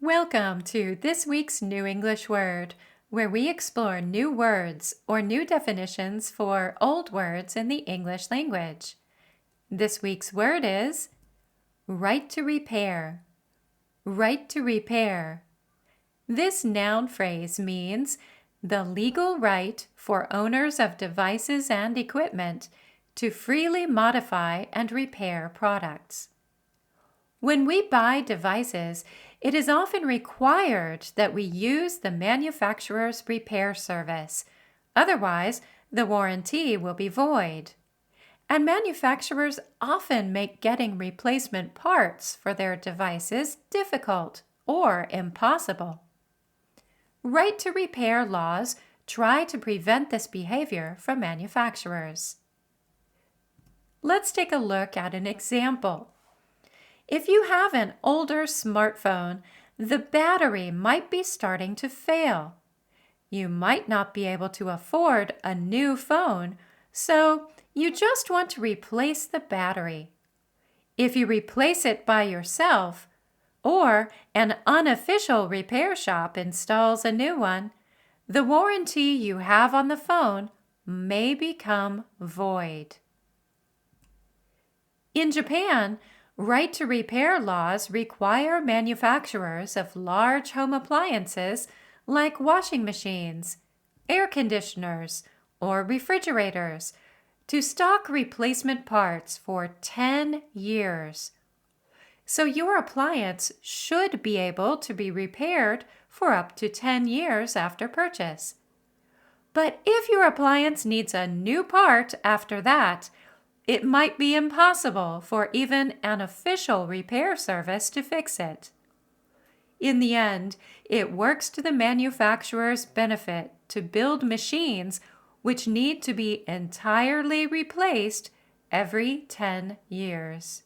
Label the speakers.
Speaker 1: Welcome to this week's New English Word, where we explore new words or new definitions for old words in the English language. This week's word is right to repair. Right to repair. This noun phrase means the legal right for owners of devices and equipment to freely modify and repair products. When we buy devices, it is often required that we use the manufacturer's repair service. Otherwise, the warranty will be void. And manufacturers often make getting replacement parts for their devices difficult or impossible. Right to repair laws try to prevent this behavior from manufacturers. Let's take a look at an example. If you have an older smartphone, the battery might be starting to fail. You might not be able to afford a new phone, so you just want to replace the battery. If you replace it by yourself, or an unofficial repair shop installs a new one, the warranty you have on the phone may become void. In Japan, right to repair laws require manufacturers of large home appliances like washing machines, air conditioners, or refrigerators to stock replacement parts for 10 years. So your appliance should be able to be repaired for up to 10 years after purchase. But if your appliance needs a new part after that, it might be impossible for even an official repair service to fix it. In the end, it works to the manufacturer's benefit to build machines which need to be entirely replaced every 10 years.